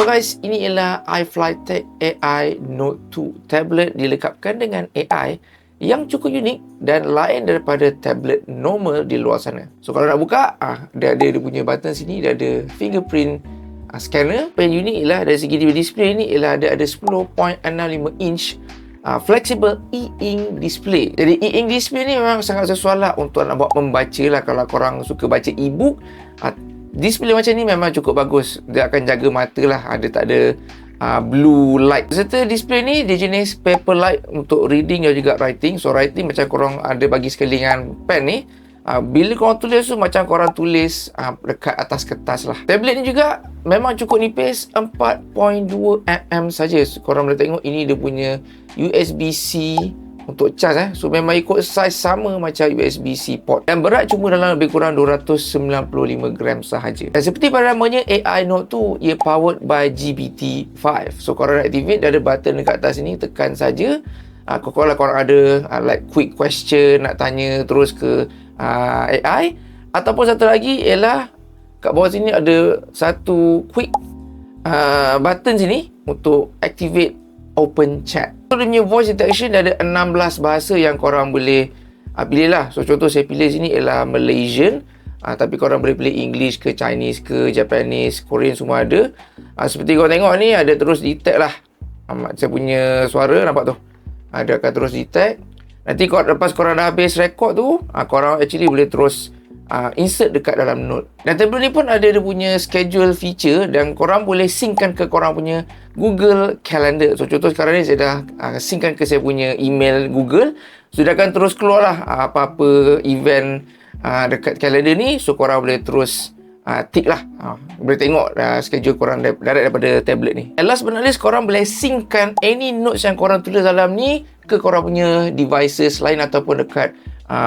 So guys, ini ialah iFlyTek AI Note 2 tablet dilengkapkan dengan AI yang cukup unik dan lain daripada tablet normal di luar sana. So kalau nak buka, dia punya button sini, dia ada fingerprint scanner. Yang unik ialah dari segi display ni ialah dia ada 10.65 inch flexible e-ink display. Jadi e-ink display ni memang sangat sesuai lah untuk nak buat membaca lah. Kalau korang suka baca e-book, display macam ni memang cukup bagus. Dia akan jaga mata lah. Dia tak ada blue light. Serta display ni dia jenis paper light untuk reading dan juga writing. So writing macam korang ada bagi sekeliling pen ni, bila korang tulis tu macam korang tulis dekat atas kertas lah. Tablet ni juga memang cukup nipis, 4.2 mm saja. So, korang boleh tengok ini dia punya USB-C untuk cas. So memang ikut saiz sama macam USB-C port. Dan berat cuma dalam lebih kurang 295 gram sahaja. Dan seperti pada namanya, AI Note 2 ia powered by GPT-5. So korang nak activate, dia ada button dekat atas ni, tekan saja. Kalau korang ada like quick question nak tanya terus ke AI, ataupun satu lagi ialah kat bawah sini ada satu quick button sini untuk activate open chat. So dia punya voice detection dia ada 16 bahasa yang korang boleh pilih lah. So contoh saya pilih sini ialah Malaysian, tapi korang boleh pilih English ke Chinese ke Japanese, Korean, semua ada. Seperti korang tengok ni, ada terus detect lah saya punya suara, nampak tu, dia akan terus detect. Nanti lepas korang dah habis record tu, korang actually boleh terus insert dekat dalam note. Dan tablet ni pun ada dia punya schedule feature dan korang boleh synckan ke korang punya Google Calendar. So contoh sekarang ni saya dah synckan ke saya punya email Google. So dia akan terus keluar lah apa-apa event dekat calendar ni. So korang boleh terus tick lah, boleh tengok schedule korang direct daripada tablet ni. And last but not least, korang boleh synckan any notes yang korang tulis dalam ni ke korang punya devices lain ataupun dekat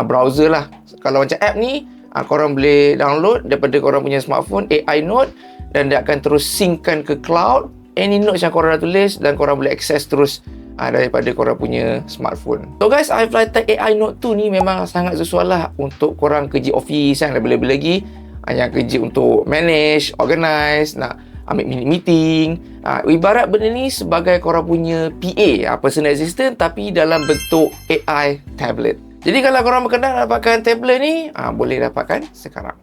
browser lah. Kalau macam app ni, korang boleh download daripada korang punya smartphone, AI Note, dan dia akan terus synckan ke cloud any notes yang korang dah tulis, dan korang boleh access terus daripada korang punya smartphone. So guys, iFlyTek AI Note 2 ni memang sangat sesuai lah untuk korang kerja office yang lebih-lebih lagi yang kerja untuk manage, organize, nak ambil meeting. Ibarat benda ni sebagai korang punya PA, personal assistant, tapi dalam bentuk AI tablet. Jadi kalau korang berkenan dapatkan tablet ni, boleh dapatkan sekarang.